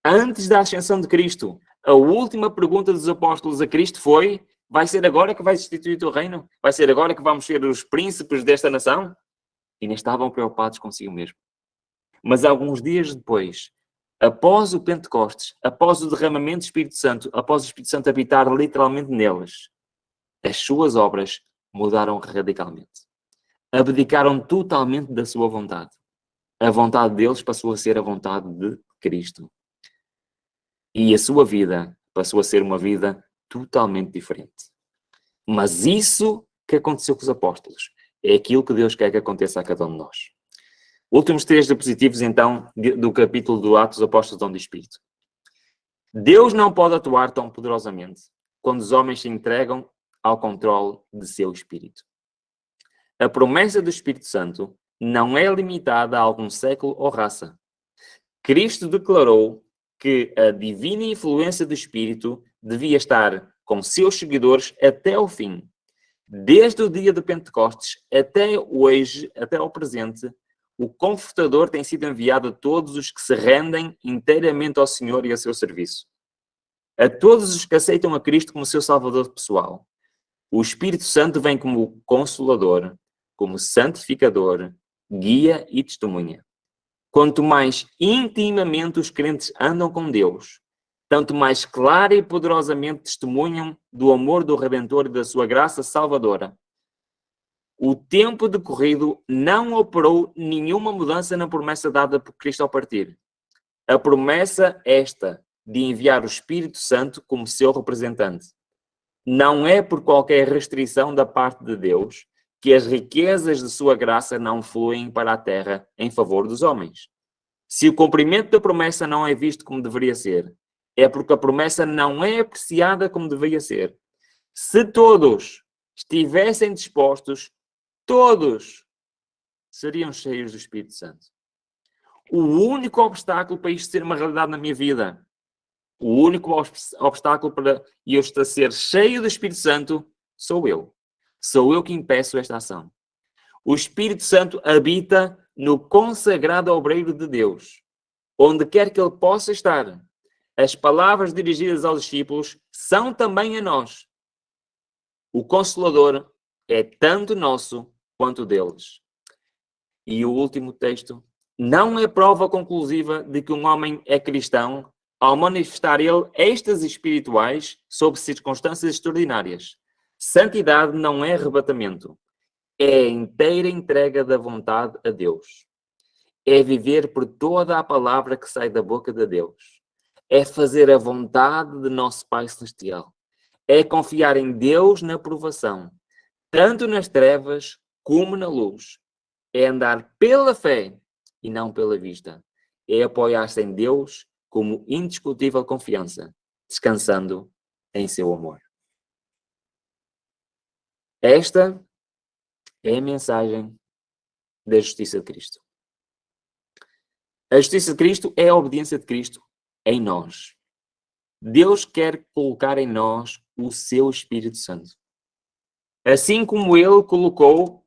Antes da ascensão de Cristo, a última pergunta dos apóstolos a Cristo foi: vai ser agora que vais instituir o teu reino? Vai ser agora que vamos ser os príncipes desta nação? E nem estavam preocupados consigo mesmo. Mas alguns dias depois, após o Pentecostes, após o derramamento do Espírito Santo, após o Espírito Santo habitar literalmente neles, as suas obras mudaram radicalmente. Abdicaram totalmente da sua vontade. A vontade deles passou a ser a vontade de Cristo. E a sua vida passou a ser uma vida totalmente diferente. Mas isso que aconteceu com os apóstolos é aquilo que Deus quer que aconteça a cada um de nós. Últimos 3 diapositivos, então, do capítulo do Atos dos Apóstolos, Dom do Espírito. Deus não pode atuar tão poderosamente quando os homens se entregam ao controle de seu Espírito. A promessa do Espírito Santo não é limitada a algum século ou raça. Cristo declarou que a divina influência do Espírito devia estar com seus seguidores até o fim. Desde o dia de Pentecostes até hoje, até ao presente, o Confortador tem sido enviado a todos os que se rendem inteiramente ao Senhor e a seu serviço. A todos os que aceitam a Cristo como seu Salvador pessoal. O Espírito Santo vem como Consolador, como Santificador, Guia e Testemunha. Quanto mais intimamente os crentes andam com Deus, tanto mais clara e poderosamente testemunham do amor do Redentor e da sua graça salvadora. O tempo decorrido não operou nenhuma mudança na promessa dada por Cristo ao partir. A promessa esta de enviar o Espírito Santo como seu representante. Não é por qualquer restrição da parte de Deus que as riquezas de sua graça não fluem para a terra em favor dos homens. Se o cumprimento da promessa não é visto como deveria ser, é porque a promessa não é apreciada como deveria ser. Se todos estivessem dispostos, todos seriam cheios do Espírito Santo. O único obstáculo para isto ser uma realidade na minha vida, o único obstáculo para eu estar a ser cheio do Espírito Santo, sou eu. Sou eu que impeço esta ação. O Espírito Santo habita no consagrado obreiro de Deus. Onde quer que ele possa estar, as palavras dirigidas aos discípulos são também a nós. O Consolador é tanto nosso quanto deles. E o último texto. Não é prova conclusiva de que um homem é cristão ao manifestar ele êxtases espirituais sob circunstâncias extraordinárias. Santidade não é arrebatamento. É a inteira entrega da vontade a Deus. É viver por toda a palavra que sai da boca de Deus. É fazer a vontade de nosso Pai Celestial. É confiar em Deus na provação, tanto nas trevas como na luz. É andar pela fé e não pela vista. É apoiar-se em Deus como indiscutível confiança, descansando em seu amor. Esta é a mensagem da justiça de Cristo. A justiça de Cristo é a obediência de Cristo em nós. Deus quer colocar em nós o seu Espírito Santo. Assim como Ele colocou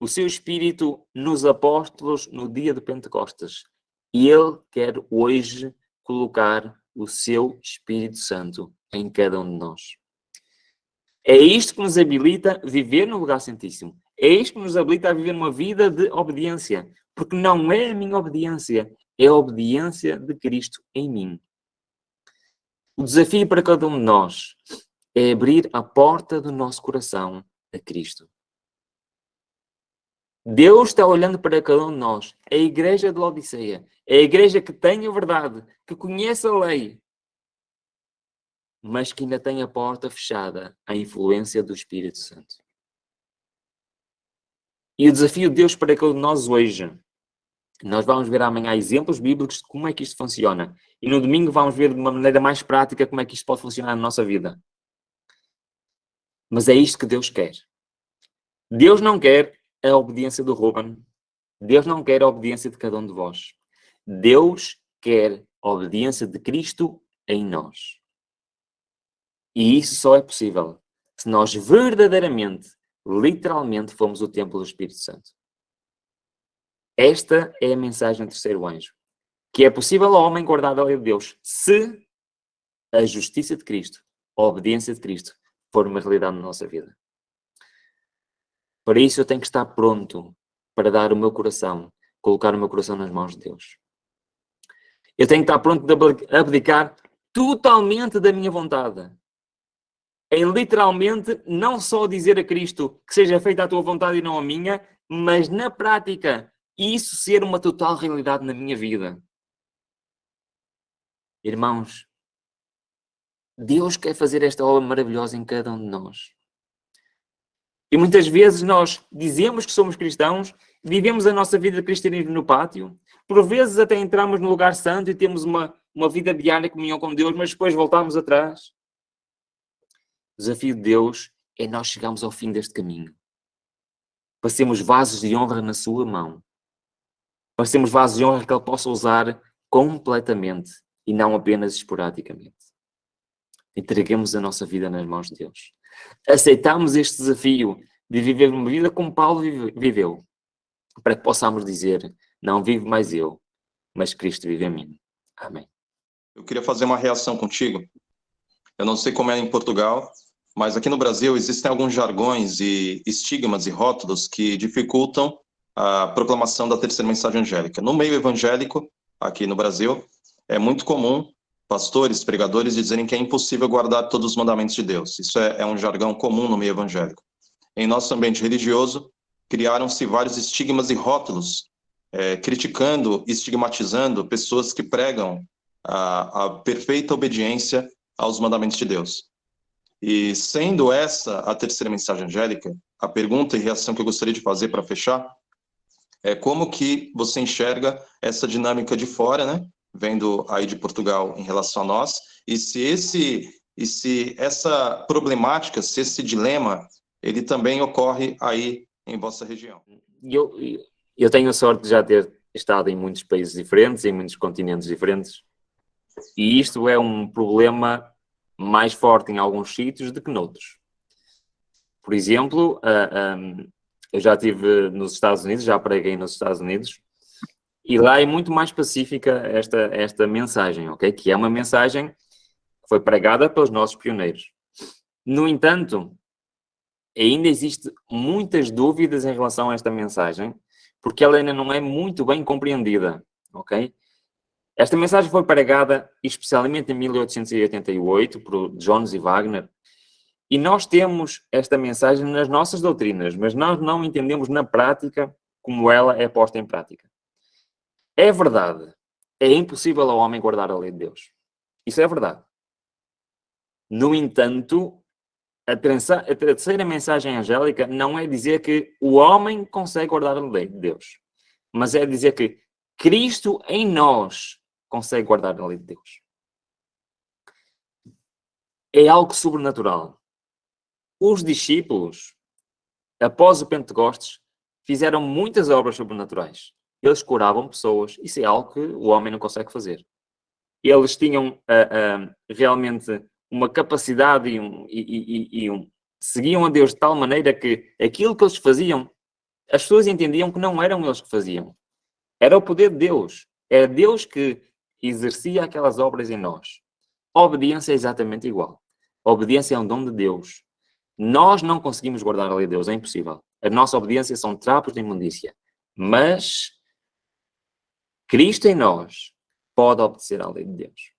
o seu Espírito nos apóstolos no dia de Pentecostes, Ele quer hoje colocar o seu Espírito Santo em cada um de nós. É isto que nos habilita a viver no lugar santíssimo. É isto que nos habilita a viver uma vida de obediência. Porque não é a minha obediência, é a obediência de Cristo em mim. O desafio para cada um de nós é abrir a porta do nosso coração a Cristo. Deus está olhando para cada um de nós. É a igreja de Laodiceia. É a igreja que tem a verdade, que conhece a lei, mas que ainda tem a porta fechada à influência do Espírito Santo. E o desafio de Deus para cada um de nós hoje, nós vamos ver amanhã exemplos bíblicos de como é que isto funciona. E no domingo vamos ver de uma maneira mais prática como é que isto pode funcionar na nossa vida. Mas é isto que Deus quer. Deus não quer a obediência do Ruben. Deus não quer a obediência de cada um de vós. Deus quer a obediência de Cristo em nós. E isso só é possível se nós verdadeiramente, literalmente, formos o templo do Espírito Santo. Esta é a mensagem do terceiro anjo. Que é possível ao homem guardar a lei de Deus se a justiça de Cristo, a obediência de Cristo, for uma realidade na nossa vida. Para isso eu tenho que estar pronto para dar o meu coração, colocar o meu coração nas mãos de Deus. Eu tenho que estar pronto a abdicar totalmente da minha vontade. Em literalmente não só dizer a Cristo que seja feita a tua vontade e não a minha, mas na prática isso ser uma total realidade na minha vida. Irmãos, Deus quer fazer esta obra maravilhosa em cada um de nós. E muitas vezes nós dizemos que somos cristãos, vivemos a nossa vida de cristianismo no pátio, por vezes até entramos no lugar santo e temos uma vida diária de comunhão com Deus, mas depois voltamos atrás. O desafio de Deus é nós chegarmos ao fim deste caminho. Para sermos vasos de honra na sua mão. Para sermos vasos de honra que Ele possa usar completamente e não apenas esporadicamente. Entreguemos a nossa vida nas mãos de Deus. Aceitamos este desafio de viver uma vida como Paulo viveu, para que possamos dizer, não vivo mais eu, mas Cristo vive em mim. Amém. Eu queria fazer uma reação contigo. Eu não sei como é em Portugal, mas aqui no Brasil existem alguns jargões e estigmas e rótulos que dificultam a proclamação da terceira mensagem angélica. No meio evangélico, aqui no Brasil, é muito comum pastores, pregadores dizerem que é impossível guardar todos os mandamentos de Deus. Isso é um jargão comum no meio evangélico. Em nosso ambiente religioso, criaram-se vários estigmas e rótulos, criticando, estigmatizando pessoas que pregam a perfeita obediência aos mandamentos de Deus. E sendo essa a terceira mensagem angélica, a pergunta e reação que eu gostaria de fazer para fechar é como que você enxerga essa dinâmica de fora, né? Vendo aí de Portugal em relação a nós, e se essa problemática, se esse dilema, ele também ocorre aí em vossa região. Eu tenho a sorte de já ter estado em muitos países diferentes, em muitos continentes diferentes, e isto é um problema mais forte em alguns sítios do que noutros. Por exemplo, eu já estive nos Estados Unidos, já preguei nos Estados Unidos, e lá é muito mais pacífica esta mensagem, ok? Que é uma mensagem que foi pregada pelos nossos pioneiros. No entanto, ainda existem muitas dúvidas em relação a esta mensagem, porque ela ainda não é muito bem compreendida, ok? Esta mensagem foi pregada especialmente em 1888 por Jones e Wagner, e nós temos esta mensagem nas nossas doutrinas, mas nós não entendemos na prática como ela é posta em prática. É verdade, é impossível ao homem guardar a lei de Deus. Isso é verdade. No entanto, a terceira mensagem angélica não é dizer que o homem consegue guardar a lei de Deus, mas é dizer que Cristo em nós consegue guardar a lei de Deus. É algo sobrenatural. Os discípulos, após o Pentecostes, fizeram muitas obras sobrenaturais. Eles curavam pessoas. Isso é algo que o homem não consegue fazer. Eles tinham realmente uma capacidade seguiam a Deus de tal maneira que aquilo que eles faziam, as pessoas entendiam que não eram eles que faziam. Era o poder de Deus. Era Deus que exercia aquelas obras em nós. A obediência é exatamente igual. A obediência é um dom de Deus. Nós não conseguimos guardar a lei de Deus, é impossível. A nossa obediência são trapos de imundícia. Mas Cristo em nós pode obedecer à lei de Deus.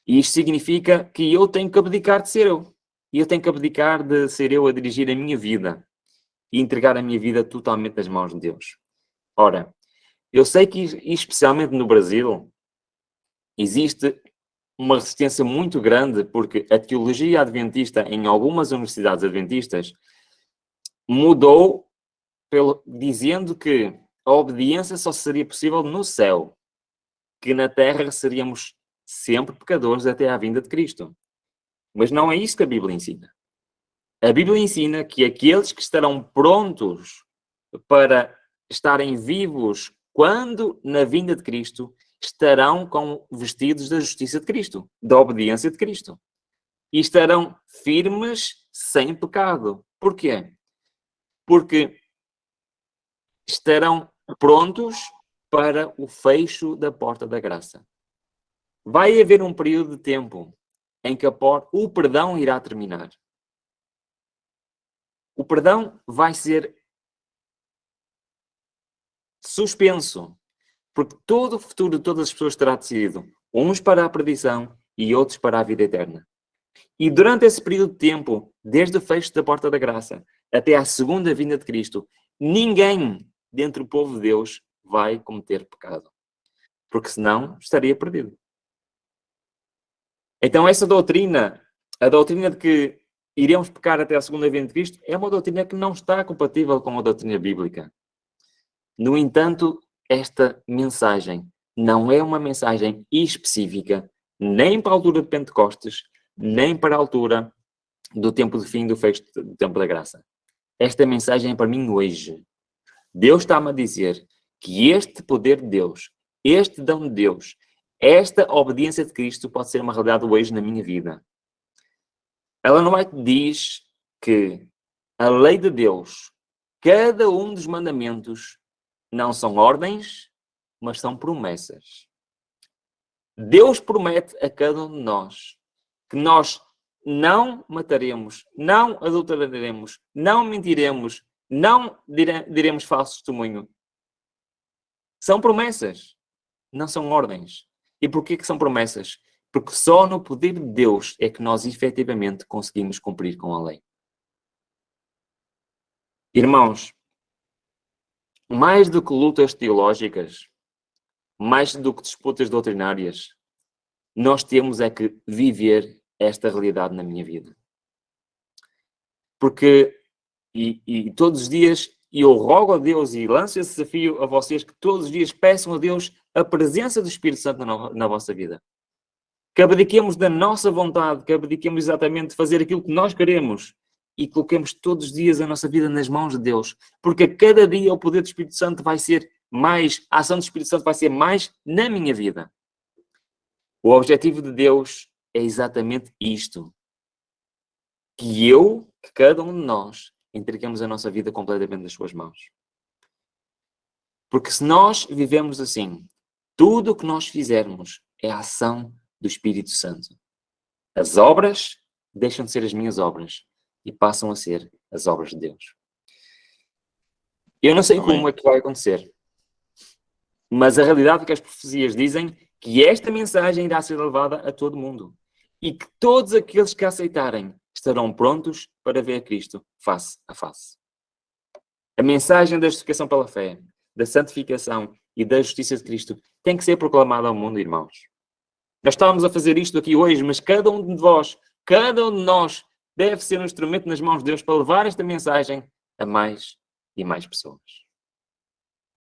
E isto significa que eu tenho que abdicar de ser eu. E eu tenho que abdicar de ser eu a dirigir a minha vida e entregar a minha vida totalmente nas mãos de Deus. Ora, eu sei que, especialmente no Brasil, existe uma resistência muito grande porque a teologia adventista em algumas universidades adventistas mudou dizendo que a obediência só seria possível no céu, que na terra seríamos sempre pecadores até à vinda de Cristo. Mas não é isso que a Bíblia ensina. A Bíblia ensina que aqueles que estarão prontos para estarem vivos quando na vinda de Cristo estarão vestidos da justiça de Cristo, da obediência de Cristo. E estarão firmes sem pecado. Porquê? Porque estarão prontos para o fecho da porta da graça. Vai haver um período de tempo em que o perdão irá terminar. O perdão vai ser suspenso, porque todo o futuro de todas as pessoas terá decidido, uns para a perdição e outros para a vida eterna. E durante esse período de tempo, desde o fecho da porta da graça até à segunda vinda de Cristo, ninguém dentre o povo de Deus vai cometer pecado, porque senão estaria perdido. Então essa doutrina, a doutrina de que iremos pecar até à segunda vinda de Cristo, é uma doutrina que não está compatível com a doutrina bíblica. No entanto, esta mensagem não é uma mensagem específica, nem para a altura de Pentecostes, nem para a altura do tempo de fim do fecho do tempo da graça. Esta mensagem é para mim hoje. Deus está-me a dizer que este poder de Deus, este dom de Deus, esta obediência de Cristo pode ser uma realidade hoje na minha vida. Ellen White diz que a lei de Deus, cada um dos mandamentos, não são ordens, mas são promessas. Deus promete a cada um de nós que nós não mataremos, não adulteraremos, não mentiremos, não diremos falso testemunho. São promessas, não são ordens. E porquê que são promessas? Porque só no poder de Deus é que nós efetivamente conseguimos cumprir com a lei. Irmãos, mais do que lutas teológicas, mais do que disputas doutrinárias, nós temos é que viver esta realidade na minha vida. Porque, e todos os dias, eu rogo a Deus e lanço esse desafio a vocês que todos os dias peçam a Deus a presença do Espírito Santo na vossa vida. Que abdiquemos da nossa vontade, que abdiquemos exatamente de fazer aquilo que nós queremos e coloquemos todos os dias a nossa vida nas mãos de Deus. Porque a cada dia o poder do Espírito Santo vai ser mais, a ação do Espírito Santo vai ser mais na minha vida. O objetivo de Deus é exatamente isto. Que cada um de nós, entreguemos a nossa vida completamente nas suas mãos. Porque se nós vivemos assim, tudo o que nós fizermos é a ação do Espírito Santo. As obras deixam de ser as minhas obras e passam a ser as obras de Deus. Eu não sei como é que vai acontecer, mas a realidade é que as profecias dizem que esta mensagem irá ser levada a todo mundo e que todos aqueles que a aceitarem estarão prontos para ver Cristo face a face. A mensagem da justificação pela fé, da santificação e da justiça de Cristo tem que ser proclamada ao mundo, irmãos. Nós estávamos a fazer isto aqui hoje, mas cada um de vós, cada um de nós deve ser um instrumento nas mãos de Deus para levar esta mensagem a mais e mais pessoas.